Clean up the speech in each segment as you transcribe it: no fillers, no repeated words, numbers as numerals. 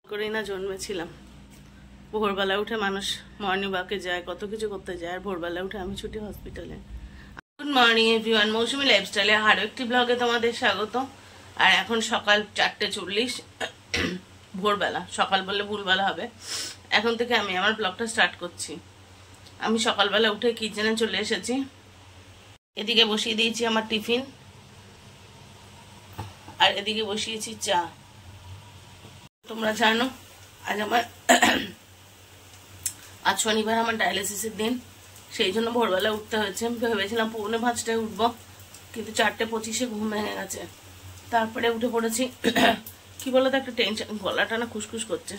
করেই না জন্মেছিলাম। ভোরবেলা উঠে মানুষ মর্নিং ওয়াকে যায়, কত কিছু করতে যায়, আর ভোরবেলা উঠে আমি ছুটি হসপিটালে। গুড মর্নিং এভরিওয়ান, মৌসুমি লাইফস্টাইলে আরো একটি ব্লগে তোমাদের স্বাগত। আর এখন সকাল 4:40, ভোরবেলা, সকাল বললে ভুলবেলা হবে। এখন থেকে আমি আমার ব্লগটা স্টার্ট করছি। আমি সকালবেলা উঠে কিচেনে চলে এসেছি। এদিকে বসিয়ে দিয়েছি আমার টিফিন, আর এদিকে বসিয়েছি চা। তোমরা জানো আজ শনিবার, আমার ডায়ালিসিসের দিন, সেই জন্য ভোরবেলা উঠতে হয়েছে। ভেবেছিলাম 4:45টায় উঠবো, কিন্তু 4:25-এ ঘুম ভেঙে গেছে। তারপরে উঠে পড়েছি। কি বলতো, একটা টেনশন, গলাটা না খুসখুস করছে,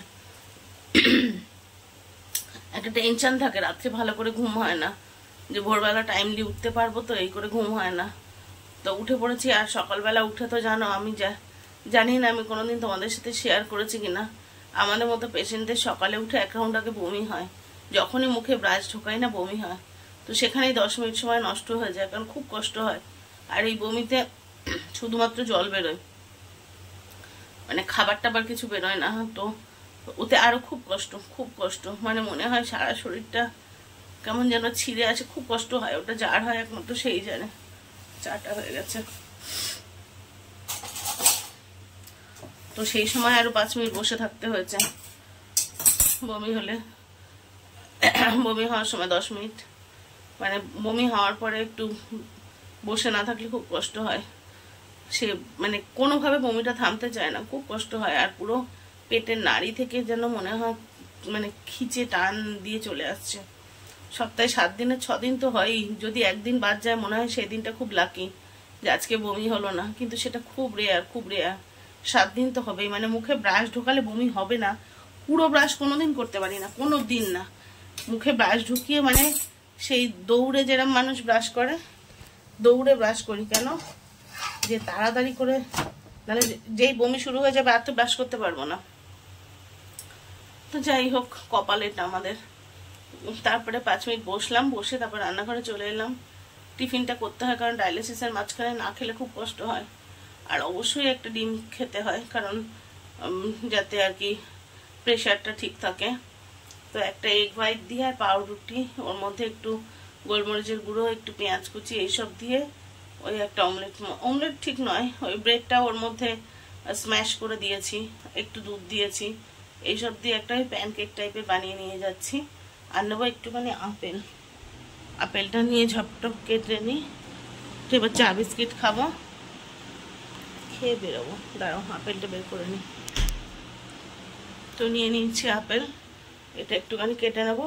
একটা টেনশন থাকে, রাত্রে ভালো করে ঘুম হয় না, যে ভোরবেলা টাইমলি উঠতে পারবো তো, এই করে ঘুম হয় না। তো উঠে পড়েছি। আর সকালবেলা উঠে তো জানো, আমি জানি না আমি কোনোদিন তোমাদের সাথে শেয়ার করেছি কিনা, আমাদের মতো পেশেন্টদের সকালে উঠে এক রাউন্ড আগে বমি হয়। যখনই মুখে ব্রাশ ঢোকাই না বমি হয়। তো সেখানেই 10 মিনিট সময় নষ্ট হয়ে যায়, কারণ খুব কষ্ট হয়। আর এই বমিতে শুধুমাত্র জল বেরোয়, মানে খাবার টাবার কিছু বেরোয় না। তো ওতে আরো খুব কষ্ট, মানে মনে হয় সারা শরীরটা কেমন যেন ছিঁড়ে আছে, খুব কষ্ট হয়। ওটা যার হয় একমাত্র সেই জানে। চাটা হয়ে গেছে, তো সেই সময় আরো 5 মিনিট বসে থাকতে হয়েছে। বমি হওয়ার সময় 10 মিনিট, মানে বমি হওয়ার পরে একটু বসে না থাকলে খুব কষ্ট হয়। সে মানে কোনোভাবে বমিটা থামতে চায় না, খুব কষ্ট হয়। আর পুরো পেটের নাড়ি থেকে যেন মনে হয় মানে খিচে টান দিয়ে চলে আসছে। সপ্তাহে 7 দিনে 6 দিন তো হয়ই। যদি একদিন বাদ যায়, মনে হয় সেই দিনটা খুব লাকি যে আজকে বমি হলো না, কিন্তু সেটা খুব রেয়ার। 7 দিন তো হবেই। মানে মুখে ব্রাশ ঢোকালে বমি হবে না, পুরো ব্রাশ কোনোদিন করতে পারি না, কোনো দিন না। মুখে ব্রাশ ঢুকিয়ে মানে সেই দৌড়ে যেরকম মানুষ ব্রাশ করে, দৌড়ে ব্রাশ করি। কেন যে তাড়াতাড়ি করে, নাহলে যেই বমি শুরু হয়ে যাবে আর তো ব্রাশ করতে পারবো না। তো যাই হোক, কপালেটা আমাদের। তারপরে 5 মিনিট বসলাম, বসে তারপর রান্নাঘরে চলে এলাম। টিফিনটা করতে হয়, কারণ ডায়ালিসিসের মাঝখানে না খেলে খুব কষ্ট হয়। আর অবশ্যই একটা ডিম খেতে হয়, কারণ যাতে আর কি প্রেশারটা ঠিক থাকে। তো একটা এগ হোয়াইট দিয়ে আর পাউরুটি, ওর মধ্যে একটু গোলমরিচের গুঁড়ো, একটু পেঁয়াজ কুচি, এইসব দিয়ে ওই একটা অমলেট ঠিক নয়, ওই ব্রেডটা ওর মধ্যে স্ম্যাশ করে দিয়েছি, একটু দুধ দিয়েছি, এইসব দিয়ে একটা ওই প্যানকেক টাইপের বানিয়ে নিয়ে যাচ্ছি। আর নেবো একটুখানি আপেলটা নিয়ে ঝপটপ কেটে নিই। এবার চা বিস্কিট খাবো, খেয়ে বেরোবো। দাঁড়াও, আপেলটা বের করে নিই। তো নিয়ে নিচ্ছি আপেল, এটা একটুখানি কেটে নেবো।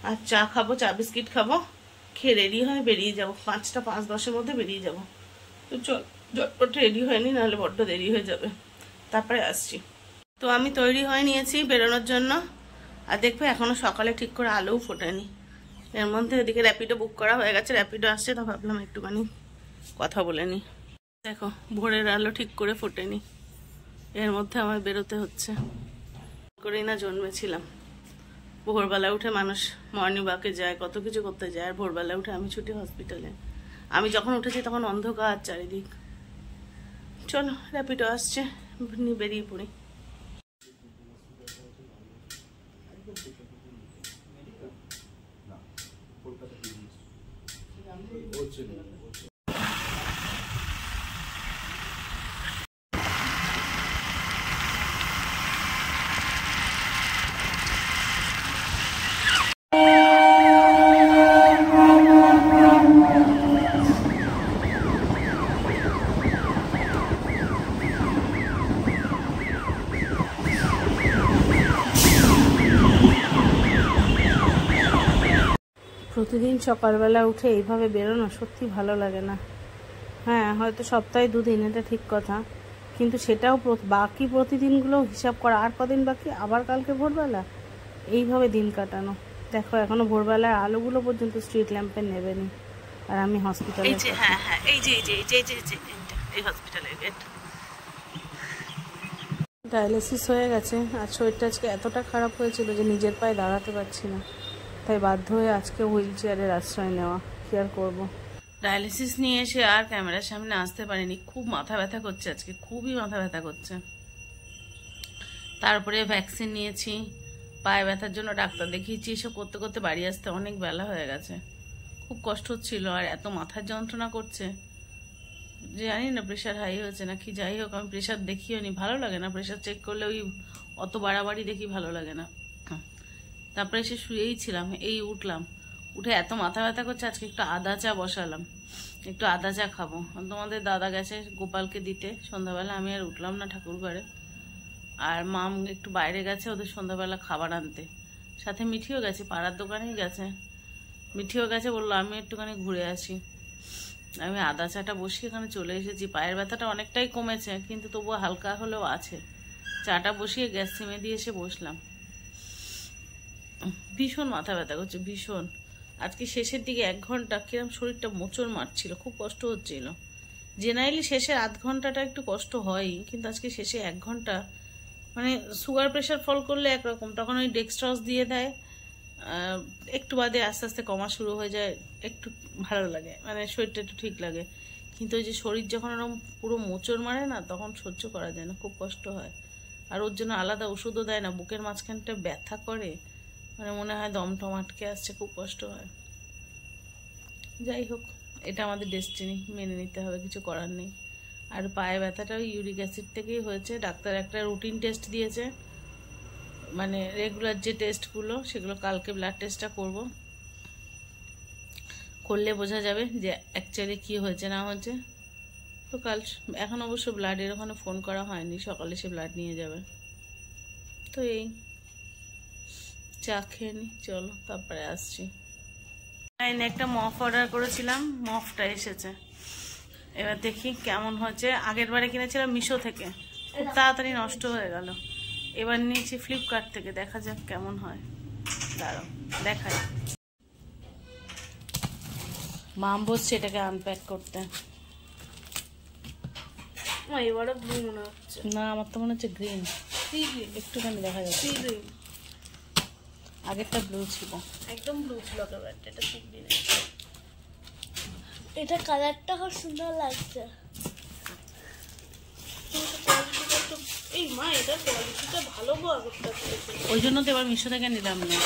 আর চা খাবো, চা বিস্কিট খাবো, খেয়ে রেডি হয়ে বেরিয়ে যাবো। 5টা 5:10-এর মধ্যে বেরিয়ে যাবো। তো চল, ঝটপট রেডি হয়নি, নাহলে বড্ড দেরি হয়ে যাবে। তারপরে আসছি। তো আমি তৈরি হয়ে নিয়েছি বেরোনোর জন্য। আর দেখবে এখনো সকালে ঠিক করে আলোও ফোটেনি। এর মধ্যে এদিকে র্যাপিডো বুক করা হয়ে গেছে, র্যাপিডো আসছে, তো ভাবলাম একটুখানি কথা বলে নি। দেখো, ভোরের আলো ঠিক করে ফোটেনি, এর মধ্যে আমার বেরোতে হচ্ছে। করেই না জন্মেছিলাম। ভোরবেলা উঠে মানুষ মর্নিং ওয়াকে যায়, কত কিছু করতে যায়, আর ভোরবেলা উঠে আমি ছুটি হসপিটালে। আমি যখন উঠেছি তখন অন্ধকার চারিদিক। চলো, র্যাপিডো আসছে, বেরিয়ে পড়ি। প্রতিদিন সকালবেলা উঠে এইভাবে বেরোনো সত্যি ভালো লাগে না। হ্যাঁ, হয়তো সপ্তাহে 2 দিন, এটা ঠিক কথা, কিন্তু সেটাও বাকি প্রতিদিনগুলো হিসাব করা। আর কদিন বাকি, আবার কালকে ভোরবেলা, এইভাবে দিন কাটানো। দেখো, এখনো ভোরবেলার আলোগুলো পর্যন্ত স্ট্রিট ল্যাম্পে নেবেনি, আর আমি হসপিটালে। হ্যাঁ, এই হসপিটালের গেট। ডায়ালিসিস হয়ে গেছে, আর শরীরটা আজকে এতটা খারাপ হয়েছিল যে নিজের পায়ে দাঁড়াতে পারছি না, তাই বাধ্য হয়ে আজকে হুইল চেয়ারের আশ্রয় নেওয়া। কি আর করবো। ডায়ালিসিস নিয়ে এসে আর ক্যামেরার সামনে আসতে পারিনি। খুব মাথা ব্যথা করছে আজকে, খুবই মাথা ব্যথা করছে। তারপরে ভ্যাকসিন নিয়েছি, পায়ে ব্যথার জন্য ডাক্তার দেখিয়েছি। এসব করতে করতে বাড়ি আসতে অনেক বেলা হয়ে গেছে, খুব কষ্ট হচ্ছিল। আর এত মাথার যন্ত্রণা করছে, জানি না প্রেশার হাই হয়েছে নাকি। যাই হোক, আমি প্রেশার দেখিও নি, ভালো লাগে না প্রেশার চেক করলে, ওই অত বাড়াবাড়ি দেখি ভালো লাগে না। তারপরে এসে শুয়েই ছিলাম, এই উঠলাম, উঠে এত মাথা ব্যথা করছে। আজকে একটু আদা চা বসালাম, একটু আদা চা খাবো। তোমাদের দাদা গেছে গোপালকে দিতে সন্ধ্যাবেলা, আমি আর উঠলাম না ঠাকুর ঘরে। আর মাম একটু বাইরে গেছে ওদের সন্ধ্যাবেলা খাবার আনতে, সাথে মিঠিও গেছে, পাড়ার দোকানেই গেছে। মিঠিও গেছে, বললো আমি একটুখানি ঘুরে আসি। আমি আদা চাটা বসিয়ে এখানে চলে এসেছি। পায়ের ব্যথাটা অনেকটাই কমেছে, কিন্তু তবুও হালকা হলেও আছে। চাটা বসিয়ে গ্যাস সিমে দিয়ে এসে বসলাম। ভীষণ মাথা ব্যথা করছে, ভীষণ। আজকে শেষের দিকে 1 ঘন্টা কিরম শরীরটা মোচড় মারছিল, খুব কষ্ট হচ্ছিল। জেনারেলি শেষের আধ ঘন্টাটা একটু কষ্ট হয়ই, কিন্তু আজকে শেষে 1 ঘন্টা, মানে সুগার প্রেশার ফল করলে একরকম, তখন ওই ডেক্সট্রস দিয়ে দেয়, একটু বাদে আস্তে আস্তে কমা শুরু হয়ে যায়, একটু ভালো লাগে, মানে শরীরটা একটু ঠিক লাগে। কিন্তু ওই যে শরীর যখন এরকম পুরো মোচড় মারে না, তখন সহ্য করা যায় না, খুব কষ্ট হয়। আর ওর জন্য আলাদা ওষুধও দেয় না, বুকের মাঝখানটা ব্যথা করে, মানে মনে হয় দম টম আটকে আসছে, খুব কষ্ট হয়। যাই হোক, এটা আমাদের ডেস্টিনি, মেনে নিতে হবে, কিছু করার নেই। আর পায়ে ব্যথাটাও ইউরিক অ্যাসিড থেকেই হয়েছে। ডাক্তার একটা রুটিন টেস্ট দিয়েছে, মানে রেগুলার যে টেস্টগুলো, সেগুলো কালকে ব্লাড টেস্টটা করব, করলে বোঝা যাবে যে অ্যাকচুয়ালি কী হয়েছে না হয়েছে। তো কাল এখন অবশ্য ব্লাডের ওখানে ফোন করা হয়নি, সকালে সে ব্লাড নিয়ে যাবে। তো এই চা খেয়ে নি, চলো তারপরে আসছি। একটা মফ অর্ডার করেছিলাম, মফটা এসেছে। এবার দেখি কেমন হয়েছে। আগের বারে কিনেছিলাম মিশো থেকে, খুব তাড়াতাড়ি নষ্ট হয়ে গেল। এবার নিয়েছি ফ্লিপকার্ট থেকে, দেখা যাক কেমন হয়। দাঁড়াও দেখাই। মাম বসছে এটাকে আনপ্যাক করতে। এবারে ব্লু মনে হচ্ছে। না, আমার তো মনে হচ্ছে গ্রিন, একটুখানি দেখা যাচ্ছে। আগেরটা ব্লু ছিল, একদম ব্লু ছিল কালারটা, এটা ঠিক গ্রিন। এটা কালারটা খুব সুন্দর লাগছে। এই মা, এটা কোয়ালিটিটা ভালো গো, আগেরটা থেকে। ওই জন্য তো এবার মিশো থেকে নিলাম না,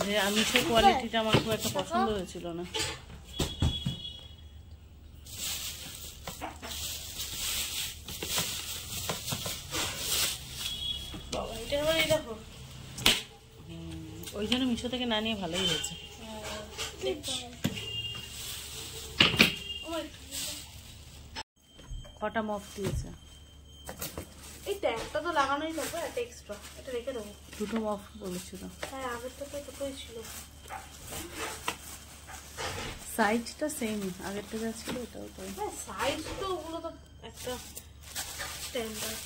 যে মিশোর কোয়ালিটিটা আমার খুব একটা পছন্দ হয়েছিল না। বাবা, এটা আবার এই দেখো, ওই জন্য মিশো থেকে না নিয়ে ভালোই হয়েছে। কটা মফ দিয়েছে? এই ট্যাগটা তো লাগানোই থাকবে, একটা এক্সট্রা, এটা রেখে দেবো। 2টো মফ বলেছিল। হ্যাঁ, আগেরটা তো দুটোই ছিল। সাইজটা সেম, আগেরটা যা ছিল এটাও তাই। হ্যাঁ, সাইজ তো ওগুলো তো একটা স্ট্যান্ডার্ড।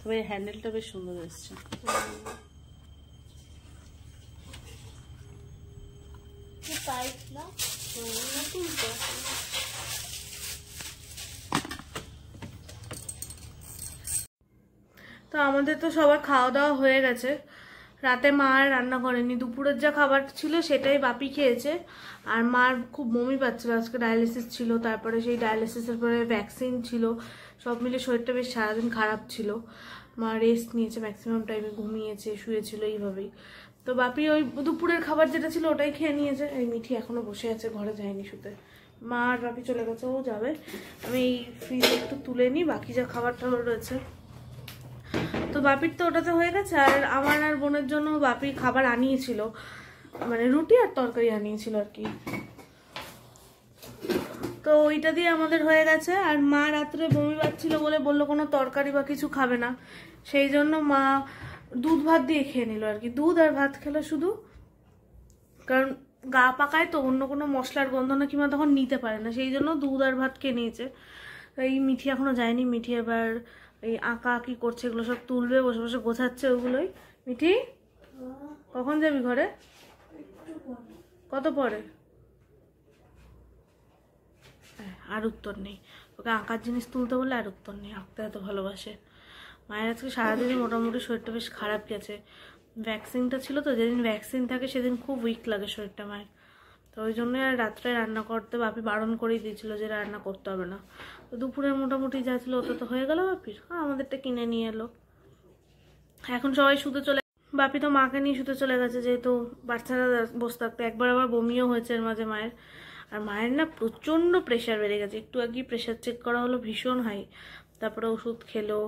তবে হ্যান্ডেলটা বেশ সুন্দর এসছে। সাইজ না, নতুন তো। তো আমাদের তো সবার খাওয়া দাওয়া হয়ে গেছে। রাতে মা আর রান্না করেনি, দুপুরের যা খাবার ছিল সেটাই বাপি খেয়েছে। আর মার খুব বমি পাচ্ছিল, আজকে ডায়ালিসিস ছিল, তারপরে সেই ডায়ালিসিসের পরে ভ্যাকসিন ছিল, সব মিলে শরীরটা বেশ সারাদিন খারাপ ছিল। মা রেস্ট নিয়েছে, ম্যাক্সিমাম টাইমে ঘুমিয়েছে, শুয়েছিল এইভাবেই। তো বাপি ওই দুপুরের খাবার যেটা ছিল ওটাই খেয়ে নিয়েছে। এই মিঠি এখনো বসে আছে, ঘরে যায়নি শুতে। মা আর বাপি চলে গেছে, ও যাবে। আমি এই ফ্রিজে একটু তুলে নিই, বাকি যা খাবারটা রয়েছে। তো বাপির তো ওটাতে হয়ে গেছে। আর আমার আর বোনের জন্য বাপি খাবার আনিয়েছিল, মানে রুটি আর তরকারি আনিয়েছিল আর কি। তো ওইটা দিয়ে আমাদের হয়ে গেছে। আর মা রাত্রে বমি পাচ্ছিল বলে বললো কোনো তরকারি বা কিছু খাবে না, সেই জন্য মা দুধ ভাত দিয়ে খেয়ে নিল আর কি। দুধ আর ভাত খেলো শুধু, কারণ গা পাকায় তো, অন্য কোনো মশলার গন্ধ না কিংবা তখন নিতে পারে না, সেই জন্য দুধ আর ভাত খেয়ে নিয়েছে। এই মিঠি এখনো যায়নি, মিঠি এবার এই আঁকা আঁকি করছে, এগুলো সব তুলবে, বসে বসে গোছাচ্ছে ওগুলোই। মিঠি কখন যাবি ঘরে? কত পরে? আর উত্তর নেই, ওকে আঁকার জিনিস তুলতে বলে আর উত্তর নেই, আঁকতে এত ভালোবাসে। মায়ের আজকে সারাদিনই মোটামুটি শরীরটা বেশ খারাপ গেছে। ভ্যাকসিনটা ছিল তো, যেদিন ভ্যাকসিন থাকে সেদিন খুব উইক লাগে শরীরটা মায়ের। তো ওই জন্যই আর রাত্রে রান্না করতে বাপি বারণ করেই দিয়েছিল যে রান্না করতে হবে না। তো দুপুরে মোটামুটি যা ছিল ওটা তো হয়ে গেল বাপির, আমাদেরটা কিনে নিয়ে এলো। এখন সবাই শুতে চলে, বাপি তো মাকে নিয়ে শুতে চলে গেছে, যেহেতু বাচ্চারা বসে থাকতে। একবার আবার বমিও হয়েছে এর মাঝে মায়ের। আর মায়ের না প্রচণ্ড প্রেশার বেড়ে গেছে, একটু আগে প্রেশার চেক করা হলো, ভীষণ হাই। তারপরে ওষুধ খেলো।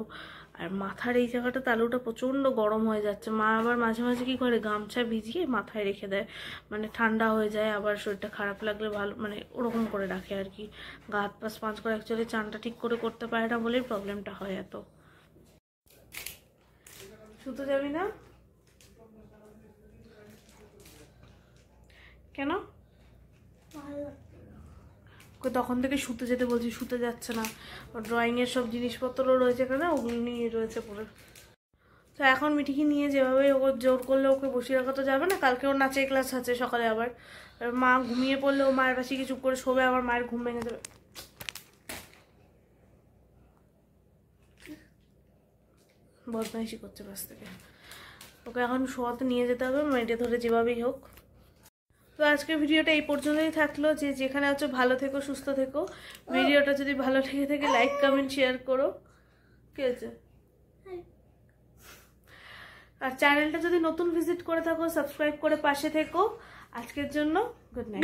আর মাথার এই জায়গাটা তালুটা প্রচণ্ড গরম হয়ে যাচ্ছে। মা আবার মাঝে মাঝে কি করে, গামছা ভিজিয়ে মাথায় রেখে দেয়, মানে ঠান্ডা হয়ে যায়, আবার শরীরটা খারাপ লাগলে ভালো, মানে ওরকম করে রাখে আর কি। গা হাত পা স্পঞ্জ করে, অ্যাকচুয়ালি চানটা ঠিক করে করতে পারে না বলেই প্রবলেমটা হয় এত। শুতে যাবি না কেন? ওকে তখন থেকে শুতে যেতে বলছি, শুতে যাচ্ছে না। ড্রয়িংয়ের সব জিনিসপত্র রয়েছে এখানে, ওগুলো নিয়ে রয়েছে পরে। তো এখন মিঠিকে নিয়ে যেভাবে ওকে জোর করলে ওকে বসিয়ে রাখা তো যাবে না, কালকে ওর নাচের ক্লাস আছে সকালে আবার। মা ঘুমিয়ে পড়লে ও মায়ের পাশে চুপ করে শোবে, আবার মায়ের ঘুম ভেঙে যাবে। বদমাইশি করছে পাশ থেকে। ওকে এখন শোয়াতে নিয়ে যেতে হবে, মেয়েটে ধরে যেভাবেই হোক। তো আজকের ভিডিওটা এই পর্যন্তই থাকলো। যে যেখানে হচ্ছে ভালো থেকো, সুস্থ থেকো। ভিডিওটা যদি ভালো লেগে থাকে লাইক কমেন্ট শেয়ার করো। কি আছে? আর চ্যানেলটা যদি নতুন ভিজিট করে থাকো সাবস্ক্রাইব করে পাশে থেকো। আজকের জন্য গুড নাইট।